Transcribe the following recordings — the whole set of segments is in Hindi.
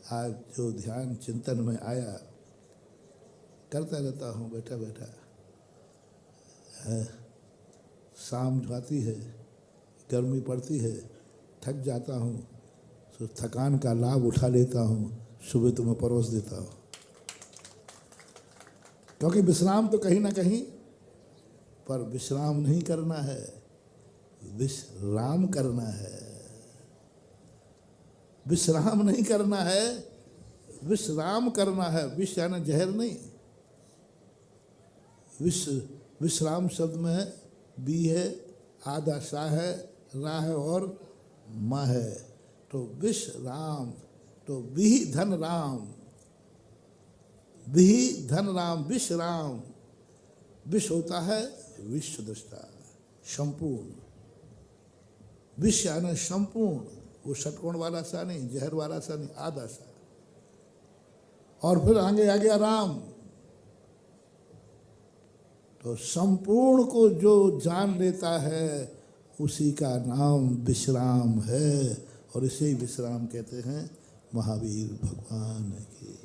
आज जो ध्यान चिंतन में आया, करता रहता हूँ बैठा बैठा। शाम आती है, गर्मी पड़ती है, थक जाता हूँ, तो थकान का लाभ उठा लेता हूँ, सुबह तुम्हें परोस देता हूँ। क्योंकि विश्राम तो कहीं ना कहीं, पर विश्राम नहीं करना है, विश्राम करना है। विश्राम नहीं करना है, विश्राम करना है। विष यानी जहर नहीं। विश्राम शब्द में बी है, आधा सा है, रा है और मा है। तो विश्राम, तो विहि धन राम, विहि धन राम, विश्राम। विश्व होता है विश्व दृष्टा, संपूर्ण। विश्व यानी संपूर्ण, वो षटकोण वाला सा नहीं, जहर वाला सा नहीं, आधा सा। और फिर आगे आ गया राम। तो संपूर्ण को जो जान लेता है उसी का नाम विश्राम है, और इसे ही विश्राम कहते हैं। महावीर भगवान की।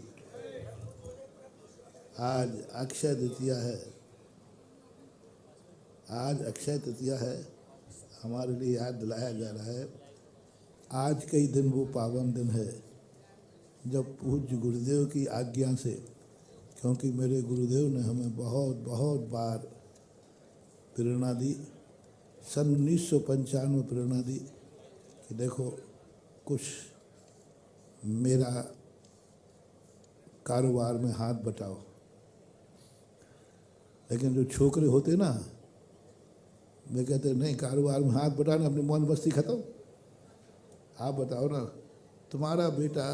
आज अक्षय तृतीया है, आज अक्षय तृतीया है, हमारे लिए याद दिलाया जा रहा है। आज के ही दिन वो पावन दिन है जब पूज्य गुरुदेव की आज्ञा से, क्योंकि मेरे गुरुदेव ने हमें बहुत बहुत बार प्रेरणा दी, सन 1995 प्रेरणा दी कि देखो कुछ मेरा कारोबार में हाथ बटाओ। लेकिन जो छोकरे होते ना, वे कहते नहीं, कारोबार में हाथ बटाने, अपनी मौज मस्ती खत्म। आप बताओ ना, तुम्हारा बेटा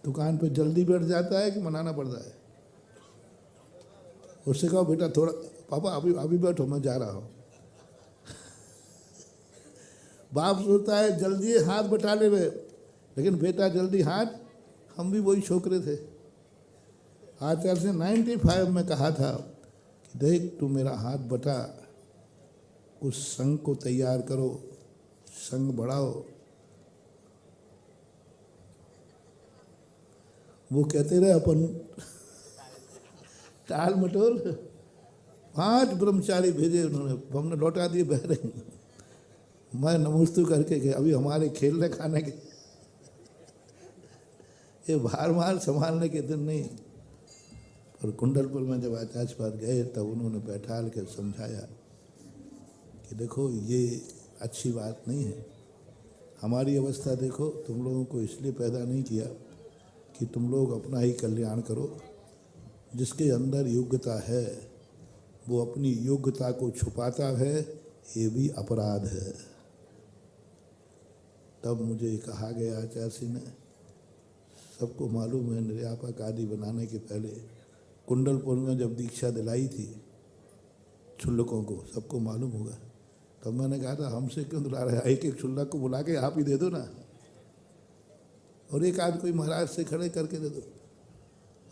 दुकान पे जल्दी बैठ जाता है कि मनाना पड़ता है? उससे कहो बेटा थोड़ा, पापा अभी अभी बैठो, मैं जा रहा हूँ। बाप सोचता है जल्दी हाथ बटा ले वे, लेकिन बेटा जल्दी हाथ, हम भी वही छोकरे थे। आचार्य से 95 में कहा था कि देख तू मेरा हाथ बटा, उस संघ को तैयार करो, संघ बढ़ाओ। वो कहते रहे अपन टाल मटोल। 5 ब्रह्मचारी भेजे उन्होंने, हमने लौटा दिए बहरे। मैं नमस्तु करके गए, अभी हमारे खेलने खाने के, ये भार मार संभालने के दिन नहीं। और कुंडलपुर में जब आचार्य पास गए तब उन्होंने बैठा के समझाया कि देखो ये अच्छी बात नहीं है। हमारी अवस्था देखो, तुम लोगों को इसलिए पैदा नहीं किया कि तुम लोग अपना ही कल्याण करो। जिसके अंदर योग्यता है वो अपनी योग्यता को छुपाता है, ये भी अपराध है। तब मुझे कहा गया आचार्य सिंह ने, सबको मालूम है निर्यापक आदि बनाने के पहले कुंडलपुर में जब दीक्षा दिलाई थी छुल्लकों को, सबको मालूम होगा। तब मैंने कहा था हमसे क्यों दिला रहे, एक एक छुल्लक को बुला के आप ही दे दो ना, और एक आध कोई महाराज से खड़े करके दे दो।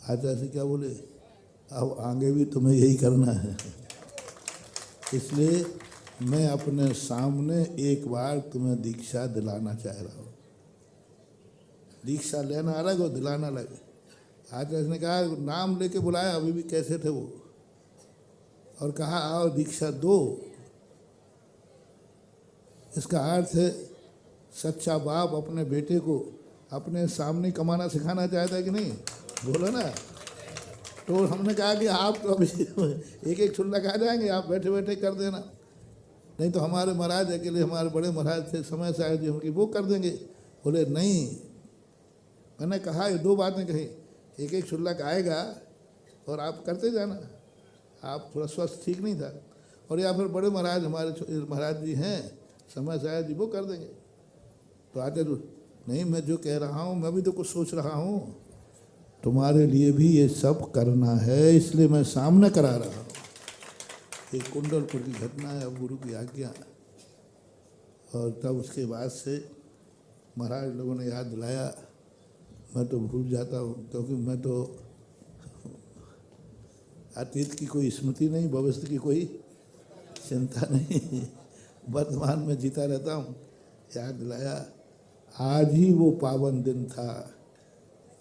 आचार्य से क्या बोले, अब आगे भी तुम्हें यही करना है। इसलिए मैं अपने सामने एक बार तुम्हें दीक्षा दिलाना चाह रहा हूँ। दीक्षा लेना अलग और दिलाना अलग। आचार्य ने कहा, नाम लेके बुलाया, अभी भी कैसे थे वो, और कहा आओ दीक्षा दो। इसका अर्थ है सच्चा बाप अपने बेटे को अपने सामने कमाना सिखाना चाहता है कि नहीं, बोलो ना। तो हमने कहा कि आप तो अभी एक एक छुल्ला खा जाएंगे, आप बैठे बैठे कर देना। नहीं तो हमारे महाराज अकेले, हमारे बड़े महाराज थे समय साहब जी, उनकी वो कर देंगे। बोले नहीं, मैंने कहा ये 2 बातें कही, एक एक छुल्ला आएगा और आप करते जाना। आप थोड़ा स्वस्थ ठीक नहीं था, और या फिर बड़े महाराज हमारे महाराज जी हैं समय साहब जी, वो कर देंगे। तो आते तो नहीं, मैं जो कह रहा हूँ मैं भी तो कुछ सोच रहा हूँ, तुम्हारे लिए भी ये सब करना है, इसलिए मैं सामने करा रहा हूँ। ये कुंडलपुर की घटना है, अब गुरु की आज्ञा। और तब उसके बाद से महाराज लोगों ने याद दिलाया, मैं तो भूल जाता हूँ, क्योंकि मैं तो अतीत की कोई स्मृति नहीं, भविष्य की कोई चिंता नहीं, वर्तमान में जीता रहता हूँ। याद दिलाया, आज ही वो पावन दिन था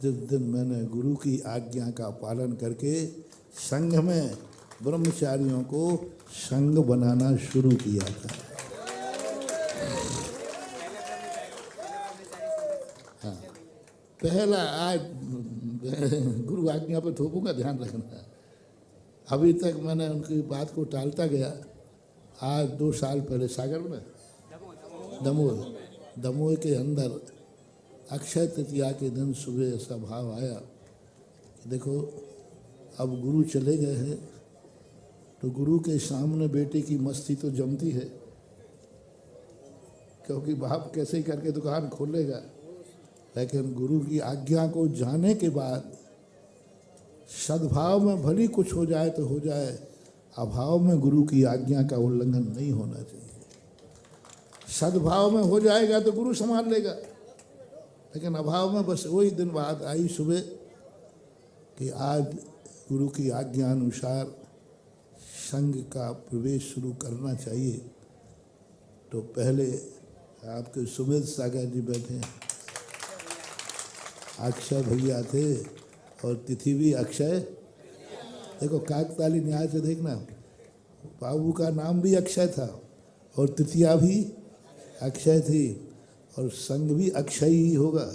जिस दिन मैंने गुरु की आज्ञा का पालन करके संघ में ब्रह्मचारियों को संघ बनाना शुरू किया था। हाँ, पहला आज गुरु आज्ञा पे थोपूंगा, ध्यान रखना। अभी तक मैंने उनकी बात को टालता गया। आज 2 साल पहले सागर में दमोह के अंदर अक्षय तृतीया के दिन सुबह ऐसा भाव आया कि देखो अब गुरु चले गए हैं तो गुरु के सामने बेटे की मस्ती तो जमती है, क्योंकि बाप कैसे ही करके दुकान खोलेगा, लेकिन गुरु की आज्ञा को जाने के बाद सद्भाव में भली कुछ हो जाए तो हो जाए, अभाव में गुरु की आज्ञा का उल्लंघन नहीं होना चाहिए। सद्भाव में हो जाएगा तो गुरु संभाल लेगा, लेकिन अभाव में बस वही दिन बात आई सुबह कि आज गुरु की आज्ञा अनुसार संघ का प्रवेश शुरू करना चाहिए। तो पहले आपके सुमेध सागर जी बैठे, अक्षय भैया थे और तिथि भी अक्षय। देखो काकताली न्याय से देखना, बाबू का नाम भी अक्षय था और तिथिया भी अक्षय थी और संघ भी अक्षय ही होगा।